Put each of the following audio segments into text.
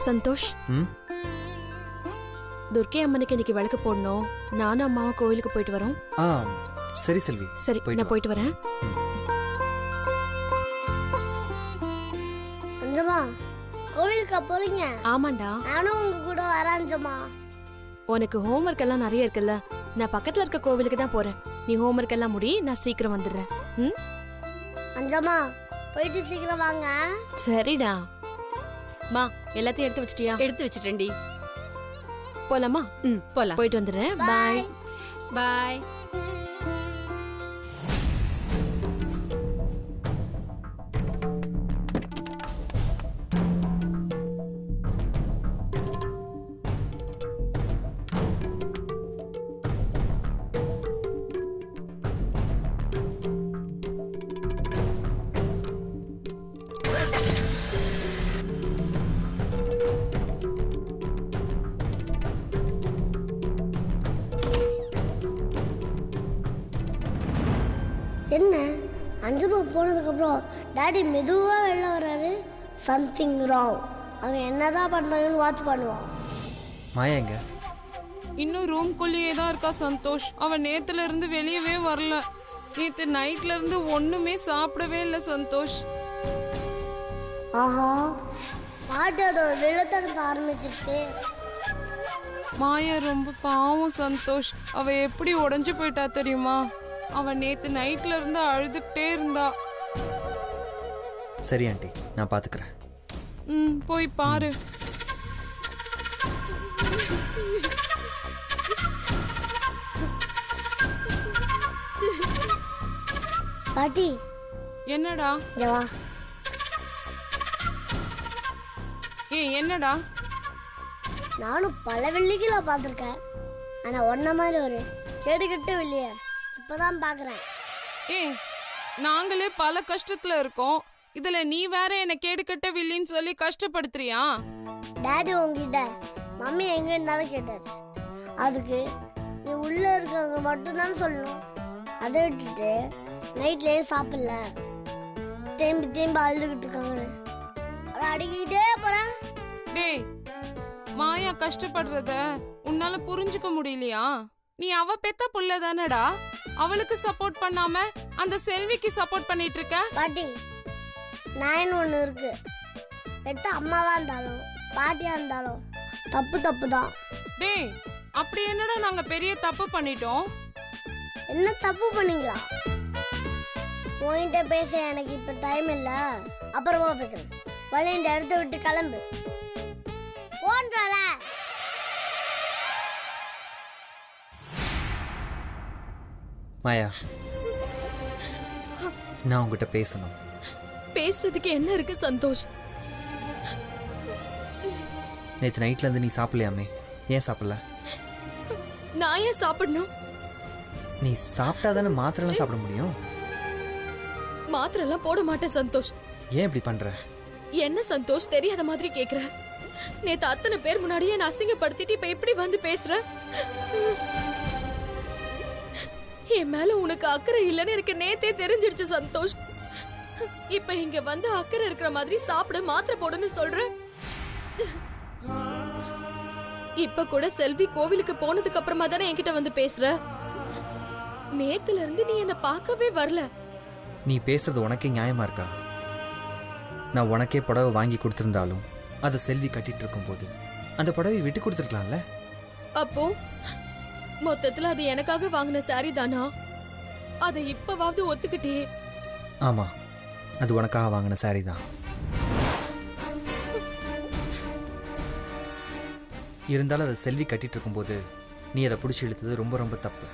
சந்தோஷ், துர்க்கை அம்மனுக்கு இன்னைக்கு விளக்கு போடணும். நானும் அம்மாவும் கோவிலுக்கு போயிட்டு வரோம். சரி செல்வி. சரி, நான் போயிட்டு வரேன். அஞ்சமா, கோவிலுக்கு போறீங்க? ஆமாண்டா, நானும் உங்க கூட வரேன் அஞ்சமா. உனக்கு ஹோம்ஒர்க் எல்லாம் நிறைய இருக்குல்ல, நான் பக்கத்துல இருக்க கோவிலுக்கு தான் போறேன். நீ ஹோம்ஒர்க் எல்லாம் முடி, நான் சீக்கிரம் வந்துடுறேன். அஞ்சமா, போயிட்டு சீக்கிரம் வாங்க. சரிடா. மா, எல்லாத்தையும் எடுத்து வச்சிட்டியா? எடுத்து வச்சிட்டேன்டி. போலாமா? போலாம். போயிட்டு வந்துடுறேன். பாய் பாய். என்ன அஞ்சமா போனதுக்கு அப்புறம் டாடி மெதுவா வெளில வர்றாரு. Something wrong. அவன் என்னதான் பண்றாங்கன்னு வாட்ச் பண்ணுவான். மாயா எங்க? இன்னும் ரூம்குள்ளேயே தான் இருக்கா சந்தோஷ். அவன் நேத்துல இருந்து வெளியவே வரல. நேத்து நைட்ல இருந்து ஒண்ணுமே சாப்பிடவே இல்லை சந்தோஷ். ஆஹா, பாட்டு அதோட வெள்ளத்தனத்தை ஆரம்பிச்சிருச்சு. மாயா ரொம்ப பாவம் சந்தோஷ். அவ எப்படி உடைஞ்சு போயிட்டா தெரியுமா? அவன் நேத்து நைட்ல இருந்து அழுதுகிட்டே இருந்தா. சரி ஆண்டி, நான் பாத்துக்கிறேன். போய் பாரு. பாட்டி. என்னடா? வா. என்னடா? நானும் பல வெள்ளிகளை பார்த்துருக்கேன். ஆனா ஒன்ன மாதிரி ஒரு கேடுகட்ட வெள்ளிய இப்பதான் பாக்குறேன். நாங்களே பல கஷ்டத்துல இருக்கோம். இதுல நீ வேற என்ன கேடுகட்ட வில்லின்னு சொல்லி கஷ்டப்படுத்துறியா? டாடி உங்ககிட்ட மம்மி எங்க இருந்தாலும் கேட்டாரு. அதுக்கு நீ உள்ள இருக்கவங்க மட்டும் தான் சொல்லணும். அதை விட்டுட்டு நைட்லயே சாப்பிடல, தேம்பி தேம்பி அழுதுகிட்டு இருக்காங்க. அடிக்கிட்டே போறேன். டேய், மாயா கஷ்டப்படுறத உன்னால புரிஞ்சுக்க முடியலையா? நீ அவ பெத்த புள்ள தானடா. அவளுக்கு சப்போர்ட் பண்ணாம அந்த செல்விக்கு சப்போர்ட் பண்ணிட்டு இருக்க. பாட்டி, நான் ஒண்ணு இருக்கு. பெத்த அம்மாவா இருந்தாலும் பாட்டியா இருந்தாலும் தப்பு தப்பு தான். டேய், அப்படி என்னடா நாங்க பெரிய தப்பு பண்ணிட்டோம்? என்ன தப்பு பண்ணீங்களா? உன்கிட்ட பேச எனக்கு இப்ப டைம் இல்ல, அப்புறமா பேசுறேன். வழி இந்த இடத்த விட்டு கிளம்பு. போன்றால மாயா, நான் உங்ககிட்ட பேசணும். பேசுறதுக்கு என்ன இருக்கு சந்தோஷ்? நேற்று நைட்ல இருந்து நீ சாப்பிடலையாமே? ஏன் சாப்பிடல? நான் ஏன் சாப்பிடணும்? நீ சாப்பிட்டா தானே மாத்திரைலாம் சாப்பிட முடியும். மாத்திரை எல்லாம் போட மாட்டேன் சந்தோஷ். ஏன் இப்படி பண்ற? என்ன சந்தோஷ் தெரியாத மாதிரி கேக்குற? நேத்து அத்தனை பேர் முன்னாடியே நான் அசிங்கப்படுத்திட்டு இப்ப எப்படி வந்து பேசுற? என் மேல உனக்கு அக்கறை இல்லைன்னு எனக்கு நேத்தே தெரிஞ்சிடுச்சு சந்தோஷ். இப்ப இங்க வந்து அக்கறை இருக்கிற மாதிரி சாப்பிட மாத்திரை போடுன்னு சொல்ற. இப்ப கூட செல்வி கோவிலுக்கு போனதுக்கு அப்புறமா தானே என்கிட்ட வந்து பேசுற. நேத்துல இருந்து நீ என்ன பார்க்கவே வரல. நீ பேசுறது உனக்கே நியாயமா இருக்கா? நான் உனக்கே புடவை வாங்கி கொடுத்திருந்தாலும் அதை செல்வி கட்டிட்டு இருக்கும் போது அந்த புடவை விட்டு கொடுத்துருக்கலாம்ல. அப்போ மொத்தத்துல அது எனக்காக வாங்கின சாரி தானா? அதை இப்பவாவது ஒத்துக்கிட்டே. ஆமா, அது உனக்காக வாங்கின சாரி தான். இருந்தாலும் அதை செல்வி கட்டிட்டு இருக்கும்போது நீ அதை பிடிச்சி இழுத்தது ரொம்ப ரொம்ப தப்பு.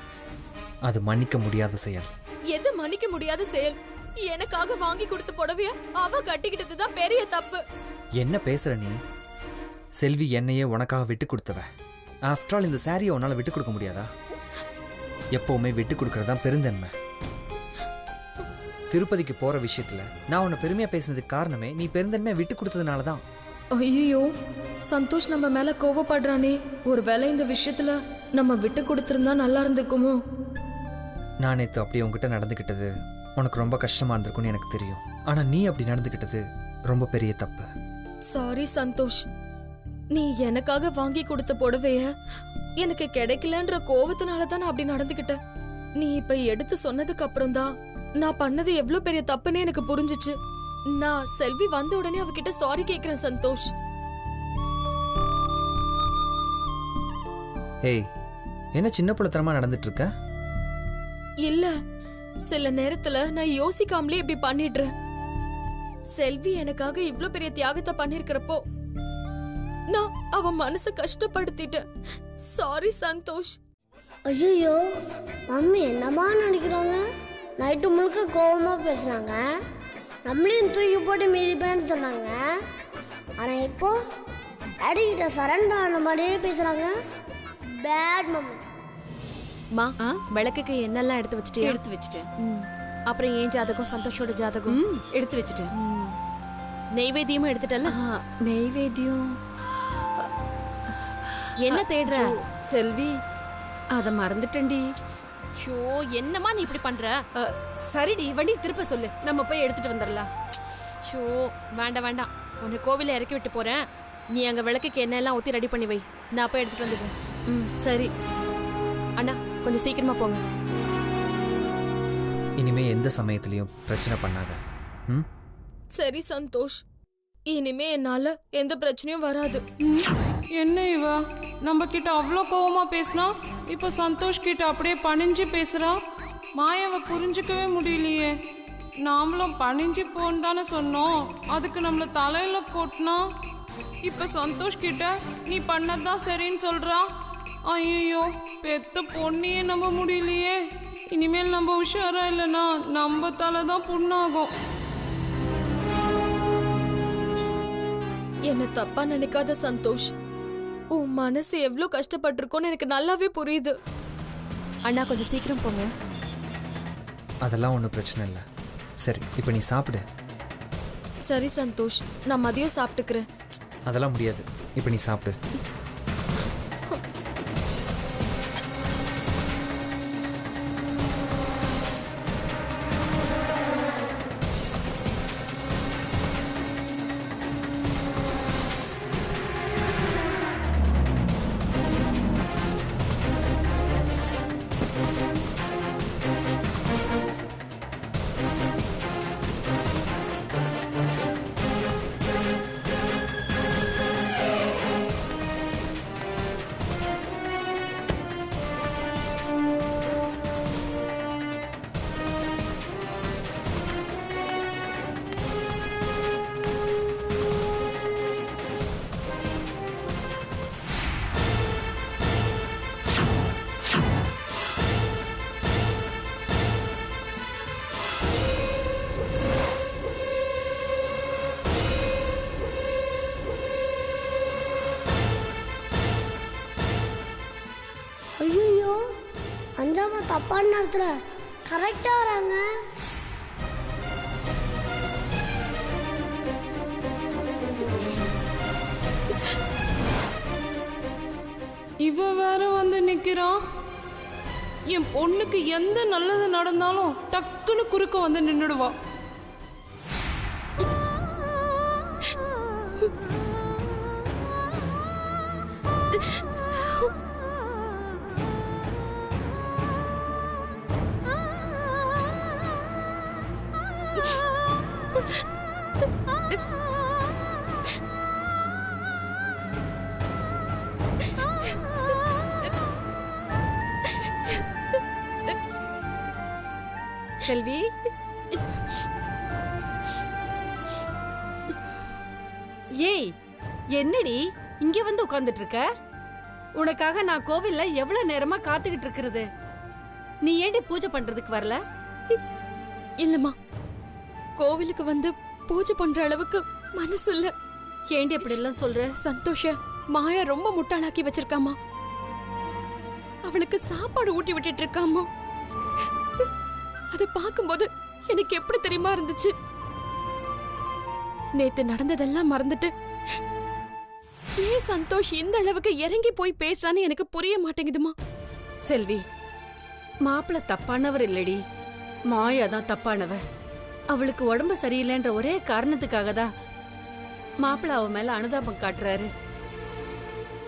அது மன்னிக்க முடியாத செயல். எது மன்னிக்க முடியாத செயல்? எனக்காக வாங்கி கொடுத்த புடவைய அவ கட்டிக்கிட்டது தான் பெரிய தப்பு. என்ன பேசுற நீ? செல்வி என்னையே உனக்காக விட்டு கொடுத்தவ. ஆஃப்டர் ஆல் இந்த சாரியை உன்னால விட்டு கொடுக்க முடியாதா? எப்பவுமே விட்டு கொடுக்கறதான் பெருந்தன்மை. திருப்பதிக்கு போற விஷயத்துல நான் உன்னை பெருமையா பேசினதுக்கு காரணமே நீ பெருந்தன்மையை விட்டு கொடுத்ததுனால தான். ஐயோ, சந்தோஷ் நம்ம மேல கோவப்படுறானே. ஒருவேளை இந்த விஷயத்துல நம்ம விட்டு கொடுத்திருந்தா நல்லா இருந்திருக்குமோ? நான் நேத்து அப்படி உங்ககிட்ட நடந்துக்கிட்டது உனக்கு ரொம்ப கஷ்டமா இருந்திருக்கும்னு எனக்கு தெரியும். ஆனா நீ அப்படி நடந்துக்கிட்டது ரொம்ப பெரிய தப்பு. சாரி சந்தோஷ். நீ எனக்காக வாங்கி கொடுத்த புடவைய எனக்கு கிடைக்கலன்ற கோவத்தினால தான் நான் அப்படி நடந்துக்கிட்டேன். நீ இப்ப எடுத்து சொன்னதுக்கு அப்புறம் தான் நான் பண்ணது எவ்வளவு பெரிய தப்புன்னு எனக்கு புரிஞ்சுச்சு. நான் செல்வி வந்த உடனே அவகிட்ட சாரி கேக்குறேன் சந்தோஷ். ஏய், என்ன சின்ன பிள்ளைத்தனமா நடந்துட்டு இருக்க? இல்ல, சில நேரத்துல நான் யோசிக்காமலே இப்படி பண்ணிடுறேன். செல்வி எனக்காக இவ்ளோ பெரிய தியாகத்தை பண்ணிருக்கிறப்போ நான் அவ மனச கஷ்டப்படுத்திட்டேன். சாரி சந்தோஷ். ஐயோ, மம்மி என்னமா நினைக்கிறாங்க? நைட்டு முழுக்க கோவமா பேசுறாங்க. நம்மளையும் தூக்கி போட்டு மீதிப்பேன்னு சொன்னாங்க. ஆனா இப்போ அடிக்கிட்ட சரண்டா ஆன மாதிரியே பேசுறாங்க. Bad mummy. மா, விளக்குக்கு என்னெல்லாம் எடுத்து வச்சிட்டியா? எடுத்து வச்சிட்டேன். அப்புறம் ஏன் ஜாதகம், சந்தோஷோட ஜாதகம்? எடுத்து வச்சிட்டேன். நெய்வேத்தியமும் எடுத்துட்டல? நெய்வேத்தியம் என்ன தேடுற? செல்வி, அத மறந்துட்டேன்டி. ஷோ, என்னமா நீ இப்படி பண்ற? சரிடி, வண்டி திருப்ப சொல்லு, நம்ம போய் எடுத்துட்டு வந்துடலாம். ஷோ, வேண்டாம் வேண்டாம், உன்னை கோவில இறக்கி விட்டு போறேன். நீ அங்க விளக்குக்கு எண்ணெயெல்லாம் ஊத்தி ரெடி பண்ணி வை, நான் போய் எடுத்துட்டு வந்துடுறேன். சரி அண்ணா, கொஞ்சம் சீக்கிரமா போங்க. இனிமே எந்த சமயத்திலையும் பிரச்சனை பண்ணாத. ம்? சரி சந்தோஷ், இனிமே என்னால எந்த பிரச்சனையும் வராது. என்ன இவ நம்ம கிட்ட அவ்வளோ கோவமா பேசினா, இப்ப சந்தோஷ் கிட்ட அப்படியே பணிஞ்சு பேசுறா. மாயாவை புரிஞ்சுக்கவே முடியலையே. நாமளும் பணிஞ்சு போன்னு தானே சொன்னோம், அதுக்கு நம்மள தலையில கொட்டினா இப்ப சந்தோஷ் கிட்ட நீ பண்ணதான் சரின்னு சொல்றா. ஐயோ, பெத்த பொண்ணையே நம்ப முடியலையே. இனிமேல் நம்ம உஷாரா இல்லைன்னா நம்ம தலை தான் புண்ணாகும். என்ன தப்பா நினைக்காத சந்தோஷ், உன் மனசு எவ்வளவு கஷ்டப்பட்டிருக்கோன்னு எனக்கு நல்லாவே புரியுது. அண்ணா, கொஞ்சம் சீக்கிரம் போங்க. அதெல்லாம் ஒன்றும் பிரச்சனை இல்லை. சரி, இப்போ நீ சாப்பிடு. சரி சந்தோஷ், நான் மதியம் சாப்பிட்டுக்கிறேன். அதெல்லாம் முடியாது, இப்போ நீ சாப்பிடு. ஐயோ, அஞ்சாம தப்பான நேரத்துல கரெக்டா வராங்க. இவ வேற வந்து நிக்கிறான். என் பொண்ணுக்கு எந்த நல்லது நடந்தாலும் டக்குன்னு குறுக்க வந்து நின்னுடுவா. செல்வி, ஏய் என்னடி இங்க வந்து உட்கார்ந்துட்டு இருக்க? உனக்காக நான் கோவில்ல எவ்வளவு நேரமா காத்துக்கிட்டு இருக்கிறது. நீ ஏண்டி பூஜை பண்றதுக்கு வரல? இல்லம்மா, கோவிலுக்கு வந்து பூஜை பண்ற அளவுக்கு மனசு இல்ல. ஏண்டி அப்படி எல்லாம் சொல்ற? சந்தோஷ மாயா ரொம்ப முட்டாளாக்கி வச்சிருக்காமா. அவளுக்கு சாப்பாடு ஊட்டி விட்டுட்டு இருக்காமா. அதை பார்க்கும்போது எனக்கு எப்படி தெரியுமா இருந்துச்சு? நேத்து நடந்ததெல்லாம் மறந்துட்டு ஏன் சந்தோஷ் இந்த அளவுக்கு இறங்கி போய் பேசுறான்னு எனக்கு புரிய மாட்டேங்குதுமா. செல்வி, மாப்பிள்ள தப்பானவர் இல்லடி, மாயா தான் தப்பானவ. அவளுக்கு உடம்பு சரியில்லைன்ற ஒரே காரணத்துக்காக தான் மாப்பிள்ள அவ மேல அனுதாபம் காட்டுறாரு.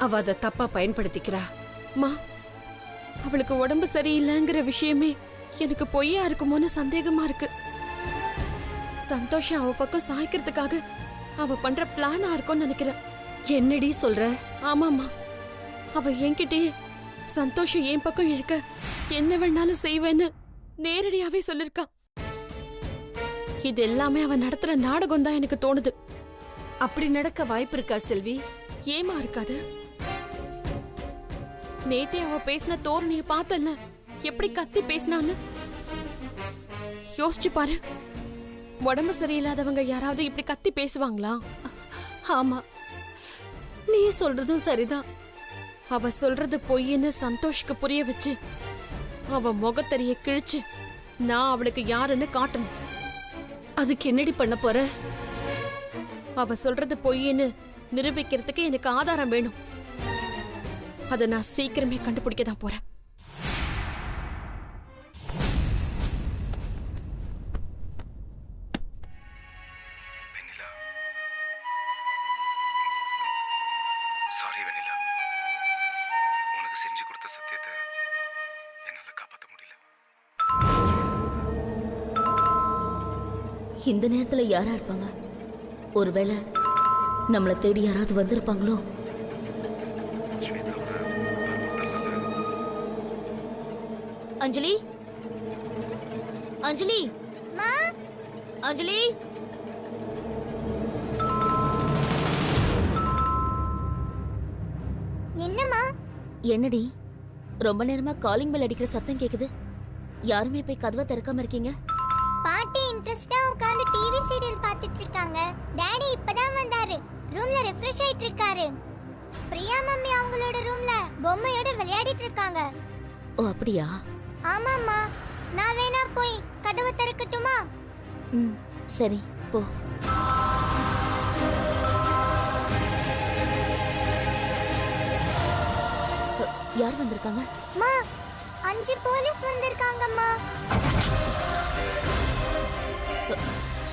அவ அதை தப்பா பயன்படுத்திக்கிறா. மா, அவளுக்கு உடம்பு சரியில்லைங்கிற விஷயமே எனக்கு பொய்யா இருக்குமோன்னு சந்தேகமா இருக்கு. சந்தோஷம் அவ பக்கம் சாய்க்கிறதுக்காக அவ பண்ற பிளானா இருக்கும்னு நினைக்கிறேன். என்னடி சொல்ற? ஆமாமா, அவ என்கிட்டயே சந்தோஷம் என் பக்கம் இழுக்க என்ன வேணாலும் செய்வேன்னு நேரடியாவே சொல்லிருக்கா. இது எல்லாமே அவ நடத்துற நாடகம் தான் எனக்கு தோணுது. அப்படி நடக்க வாய்ப்பு இருக்கா செல்வி? ஏமா இருக்காது? நேத்தே அவ பேசின தோரணைய பார்த்தல்ல, எப்படி கத்தி பேசினான்னு. யோசிச்சு பாரு, உடம்பு சரியில்லாதவங்க யாராவது இப்படி கத்தி பேசுவாங்களா? ஆமா, நீ சொல்றதும் சரிதான். அவ சொல்றது பொய்ன்னு சந்தோஷ்க்கு புரிய வச்சு அவ முகத்தறிய கிழிச்சு நான் அவளுக்கு யாருன்னு காட்டணும். அதுக்கு என்னடி பண்ண போற? அவ சொல்றது பொய்ன்னு நிரூபிக்கிறதுக்கு எனக்கு ஆதாரம் வேணும். அதை நான் சீக்கிரமே கண்டுபிடிக்க தான் போறேன். சாரி வெண்ணிலா, உனக்கு செஞ்சு கொடுத்த சத்தியத்தை என்னால காப்பாற்ற முடியல. இந்த நேரத்துல யாரா இருப்பாங்க? ஒருவேளை நம்மளை தேடி யாராவது வந்திருப்பாங்களோ? அஞ்சலி, அஞ்சலி, அஞ்சலி, என்னம்மா? என்னடி ரொம்ப நேரமா காலிங் பெல் அடிக்கிற சத்தம் கேக்குது? யாருமே போய் கதவை திறக்காம இருக்கீங்க? பாட்டி இன்ட்ரெஸ்டா உட்கார்ந்து டிவி சீரியல் பார்த்துட்டு இருக்காங்க. டாடி இப்பதான் வந்தாரு. ரூம்ல ரெஃப்ரெஷ் ஆயிட்டு இருக்காரு. பிரியா மம்மி அவங்களோட ரூம்ல பொம்மையோட விளையாடிட்டு இருக்காங்க. ஓ அப்படியா? ஆமாம்மா, நான் வேணா போய் கதவை திறக்கட்டுமா? ம் சரி போ. யார் வந்திருக்காங்க? மா, 5 போலீஸ் வந்திருக்காங்கம்மா.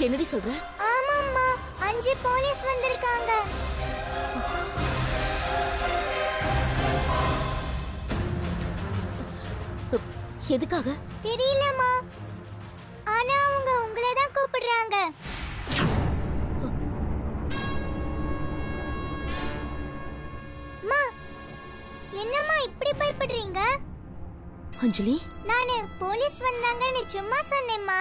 என்னடி சொல்ற? ஆமாம்மா, 5 போலீஸ் வந்திருக்காங்க. எதுக்காக? தெரியலம்மா, ஆனா அவங்க உங்களை தான் கூப்பிடுறாங்க. அம்மா, என்னம்மா இப்படி பயப்படுறீங்க? அஞ்சலி, நானு போலீஸ் வந்தாங்கன்னு சும்மா சொன்னேம்மா.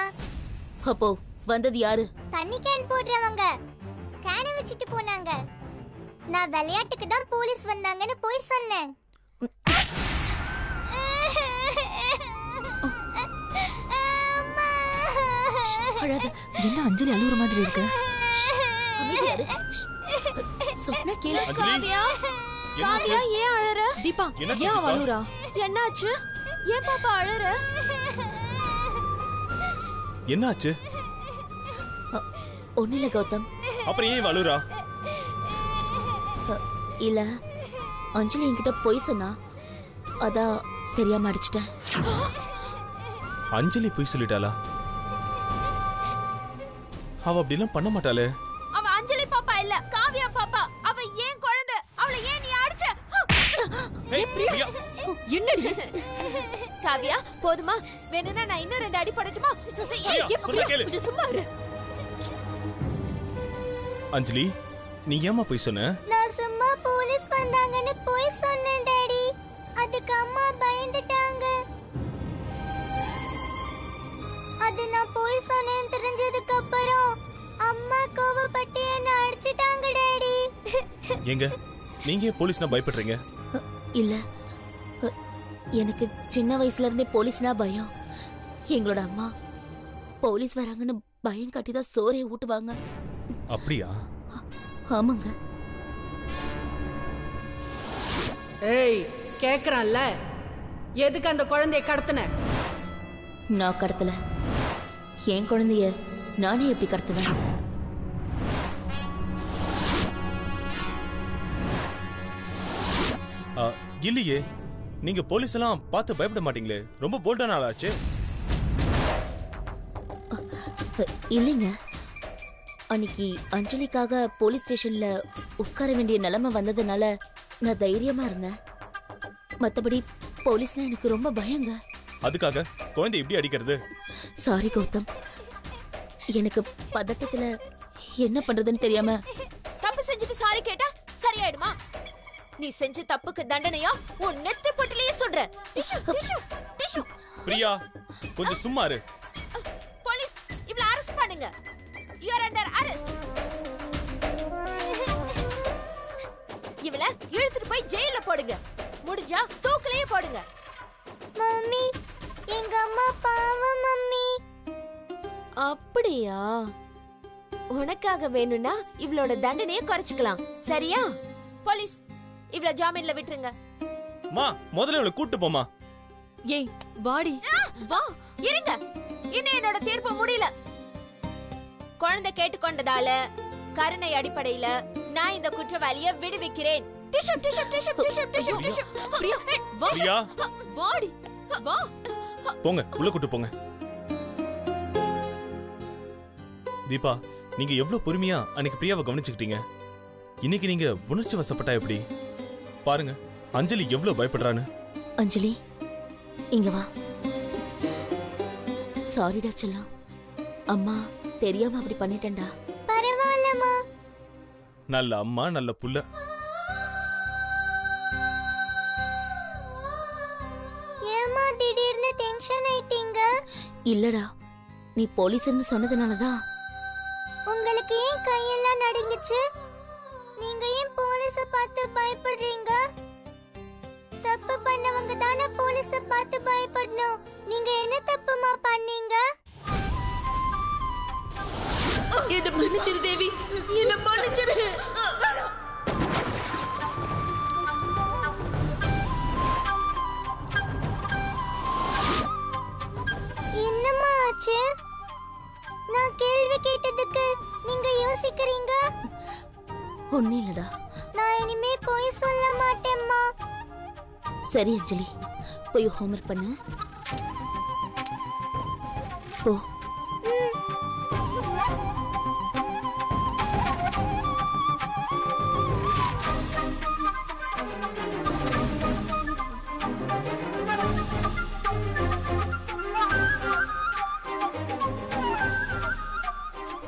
அப்போ வந்தது யாரு? தண்ணி கேன் போடுறவங்க கேனை வச்சுட்டு போனாங்க. நான் விளையாட்டுக்கு தான் போலீஸ் வந்தாங்கன்னு போய் சொன்னேன். அழாத. என்ன அஞ்சலி அழுகுற மாதிரி இருக்கு? சொன்னா கேளு. காவியா, காவியா ஏன் அழற? தீபா, ஏன் அவ அழுறா? என்னாச்சு? ஏன் பாப்பா அழற? என்னாச்சு? ஒண்ணு இல்ல கௌதம். அப்புறம் ஏன் வலுரா? இல்ல, அஞ்சலி என்கிட்ட பொய் சொன்னா, அதான் தெரியாம அடிச்சிட்டேன். அஞ்சலி போய் சொல்லிட்டாளா? அவ அப்படிலாம் பண்ண மாட்டாளே. அவ அஞ்சலி பாப்பா இல்ல, காவியா பாப்பா. அவ ஏன் குழந்தை. அவளை ஏன் நீ அடிச்ச? என்னடி? காவியா, போதுமா? வேணும்னா நான் இன்னும் 2 அடி போடட்டுமா? கொஞ்சம் சும்மா இரு. அஞ்சலி, நீ ஏமா போய் சொன்ன? நான் சும்மா போலீஸ் வந்தாங்கன்னு போய் சொன்னேன் டாடி. அதுக்கு அம்மா பயந்துட்டாங்க. அது நான் போய் சொன்னேன்னு தெரிஞ்சதுக்கு அப்புறம் அம்மா கோவப்பட்டு என்ன அடிச்சிட்டாங்க டாடி. எங்க நீங்க ஏன் போலீஸ்னா பயப்படுறீங்க? இல்ல, எனக்கு சின்ன வயசுல இருந்தே போலீஸ்னா பயம். எங்களோட அம்மா போலீஸ் வராங்கன்னு பயம் காட்டி தான் சோறே ஊட்டுவாங்க. அப்படியா? ஆமாங்க. ஏய், கேக்குறான்ல, எதுக்கு அந்த குழந்தைய கடத்தின? நான் கடத்தல. என் குழந்தைய நானே எப்படி கடத்துவேன்? இல்லையே, நீங்க போலீஸ் எல்லாம் பார்த்து பயப்பட மாட்டீங்களே. ரொம்ப போல்டான ஆளாச்சு. இல்லைங்க, அன்னைக்கு அஞ்சலிக்காக போலீஸ் ஸ்டேஷன்ல உட்கார வேண்டிய நிலைமை வந்ததுனால நான் தைரியமா இருந்தேன். மத்தபடி போலீஸ்னா எனக்கு ரொம்ப பயங்க. அதுக்காக குழந்தை இப்படி அடிக்கிறது? சாரி கௌதம், எனக்கு பதட்டத்துல என்ன பண்றதுன்னு தெரியாம. தப்பு செஞ்சுட்டு சாரி கேட்டா சரியாயிடுமா? நீ செஞ்ச தப்புக்கு தண்டனையா உன் நெத்தி பொட்டிலேயே சொல்ற. டிஷ்யூ டிஷ்யூ டிஷ்யூ. பிரியா, கொஞ்சம் சும்மா இரு. போலீஸ், இவள அரெஸ்ட் பண்ணுங்க. You are under arrest. இவள இழுத்துட்டு போய் ஜெயில்ல போடுங்க. முடிஞ்சா தூக்குலயே போடுங்க. மம்மி, எங்க அம்மா பாவம் மம்மி. அப்படியா? உனக்காக வேணும்னா இவளோட தண்டனையை குறைச்சுக்கலாம், சரியா? போலீஸ், இவள ஜாமீன்ல விட்டுருங்க. மா, முதல்ல இவளை கூட்டு போமா. ஏய் வாடி. வா, இருங்க. இன்னும் என்னோட தீர்ப்பு முடியல. குழந்தை கேட்டுக்கொண்டதால கருணை அடிப்படையில நான் இந்த குற்றவாளியை விடுவிக்கிறேன். டிஷ்யூ டிஷ்யூ டிஷ்யூ டிஷ்யூ டிஷ்யூ டிஷ்யூ. பிரியா, வா. பிரியா, வாடி. வா. போங்க, உள்ள கூட்டு போங்க. தீபா, நீங்க எவ்வளவு பொறுமையா அன்னைக்கு பிரியாவை கவனிச்சுக்கிட்டீங்க. இன்னைக்கு நீங்க உணர்ச்சி வசப்பட்டா எப்படி? பாருங்க, அஞ்சலி எவ்வளவு பயப்படுறான்னு. அஞ்சலி, இங்க வா. சாரிடா செல்லம், அம்மா தெரியாம அப்படி பண்ணிட்டேன்டா. பரவாயில்லம்மா. நல்ல அம்மா, நல்ல புள்ள. ஏம்மா திடீர்னு டென்ஷன் ஆயிட்டீங்க? இல்லடா, நீ போலீஸ்னு சொன்னதுனாலதான். உங்களுக்கு ஏன் கையெல்லாம் நடுங்குச்சு? நீங்க ஏன் போலீஸ பார்த்து பயப்படுறீங்க? தப்பு பண்ணவங்க தானே போலீஸ பார்த்து பயப்படணும். நீங்க என்ன தப்புமா பண்ணீங்க? என்ன மன்னிச்சிரு தேவி, என்ன மன்னிச்சிரு. என்னம்மா ஆச்சு? நான் கேள்வி கேட்டதுக்கு நீங்க யோசிக்கிறீங்க? ஒன்னும் இல்லடா. நான் இனிமே போய் சொல்ல மாட்டேம்மா. சரி அஞ்சலி, போய் ஹோம்ஒர்க் பண்ணு. போ.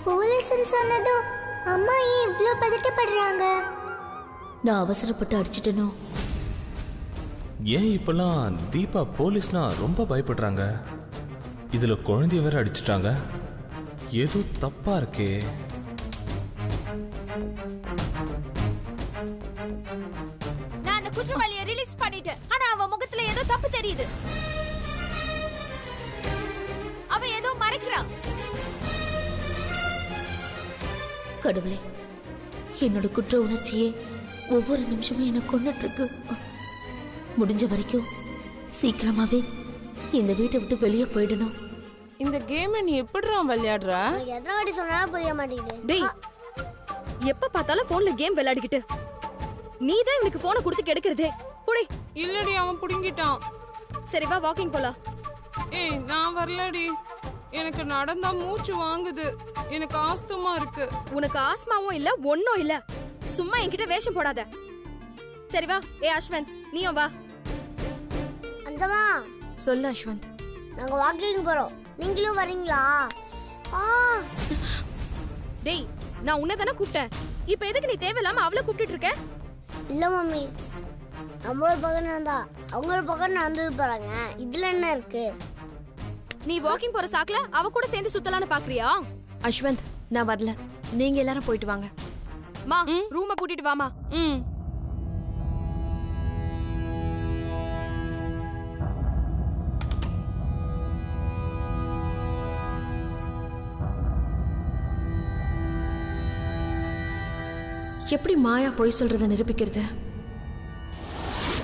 போலீஸ்னு சொன்னதும் அம்மா ஏன் இவ்ளோ பதட்டப்படுறாங்க? நான் அவசரப்பட்டு அடிச்சிட்டனோ? ஏன் இப்பெல்லாம் தீபா போலீஸ்னா ரொம்ப பயப்படுறாங்க? இதுல குழந்தைய வேற அடிச்சிட்டாங்க. ஏதோ தப்பா இருக்கே. நான் அந்த குற்றவாளியை ரிலீஸ் பண்ணிட்டேன். ஆனா அவ முகத்துல ஏதோ தப்பு தெரியுது. அவ ஏதோ மறைக்கிறான். கடவுளே, என்னோட குற்ற உணர்ச்சியே ஒவ்வொரு நிமிஷமும் என்ன கொண்டுட்டு இருக்கு. முடிஞ்ச வரைக்கும் சீக்கிரமாவே இந்த வீட்டை விட்டு வெளியே போயிடணும். இந்த கேம் நீ எப்படிடா விளையாடுற? எத்தனை வாட்டி சொன்னாலும் புரிய மாட்டேங்குது. டேய், எப்ப பார்த்தாலும் போன்ல கேம் விளையாடிக்கிட்டு நீ தான் இவனுக்கு போனை கொடுத்து கெடுக்கிறதே. புடி. இல்லடி, அவன் புடுங்கிட்டான். சரி வா, வாக்கிங் போலாம். ஏய், நான் வரலடி. எனக்கு நடந்தா மூச்சு வாங்குது. எனக்கு ஆஸ்துமா இருக்கு. உனக்கு ஆஸ்மாவும் இல்ல, ஒன்னும் இல்ல. சும்மா என்கிட்ட வேஷம் போடாத. சரி வா. ஏ அஸ்வந்த், நீயும் வா. அஞ்சமா, சொல்லு அஸ்வந்த். நாங்க வாக்கிங் போறோம், நீங்களும் வரீங்களா? டேய், நான் உன்னை தானே கூப்பிட்டேன். இப்ப எதுக்கு நீ தேவையில்லாம அவளை கூப்பிட்டு இருக்க? இல்ல மம்மி, நம்ம ஒரு பக்கம் நடந்தா அவங்க ஒரு பக்கம் நடந்து போறாங்க. இதுல என்ன இருக்கு? நீ வாக்கிங் போற சாக்குல அவ கூட சேர்ந்து சுத்தலான்னு பாக்குறியா? அஸ்வந்த், நான் வரல. நீங்க எல்லாரும் போயிட்டு வாங்க. மா, ரூமை பூட்டிட்டு வாமா. ம். எப்படி மாயா பொய் சொல்றத நிரூபிக்கிறது?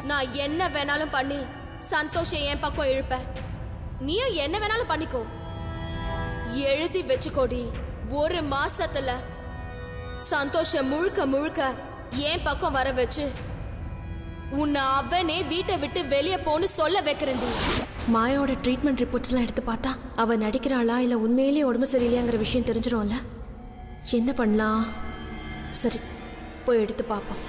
நான் என்ன வேணாலும் பண்ணி சந்தோஷம் என் பக்கம் இழுப்பேன். நீயும் என்ன வேணாலும் பண்ணிக்கோ. எழுதி வச்சுக்கோடி, ஒரு மாசத்துல சந்தோஷம் முழுக்க முழுக்க என் பக்கம் வர வச்சு உன்னை அவனே வீட்டை விட்டு வெளியே போன்னு சொல்ல வைக்கிறேன். மாயாவோட ட்ரீட்மெண்ட் ரிப்போர்ட்ஸ்லாம் எடுத்து பார்த்தா அவ நடிக்கிறாளா இல்ல உண்மையிலேயே உடம்பு சரியில்லையாங்கிற விஷயம் தெரிஞ்சிடும்ல. என்ன பண்ணலாம்? சரி, போய் எடுத்து பார்ப்போம்.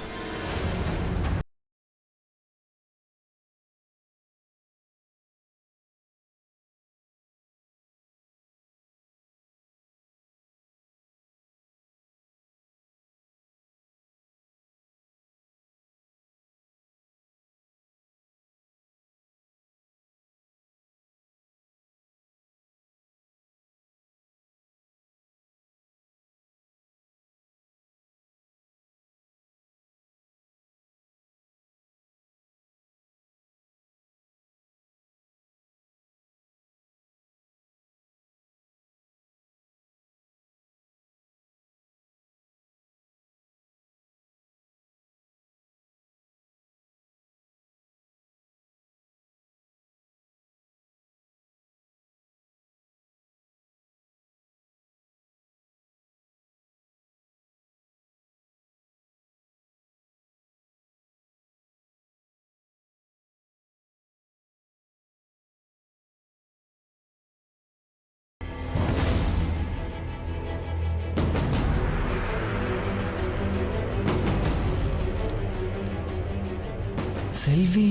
செல்வி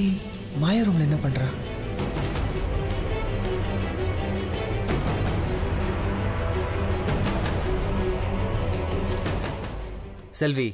மாயா ரூம்ல என்ன பண்றா? செல்வி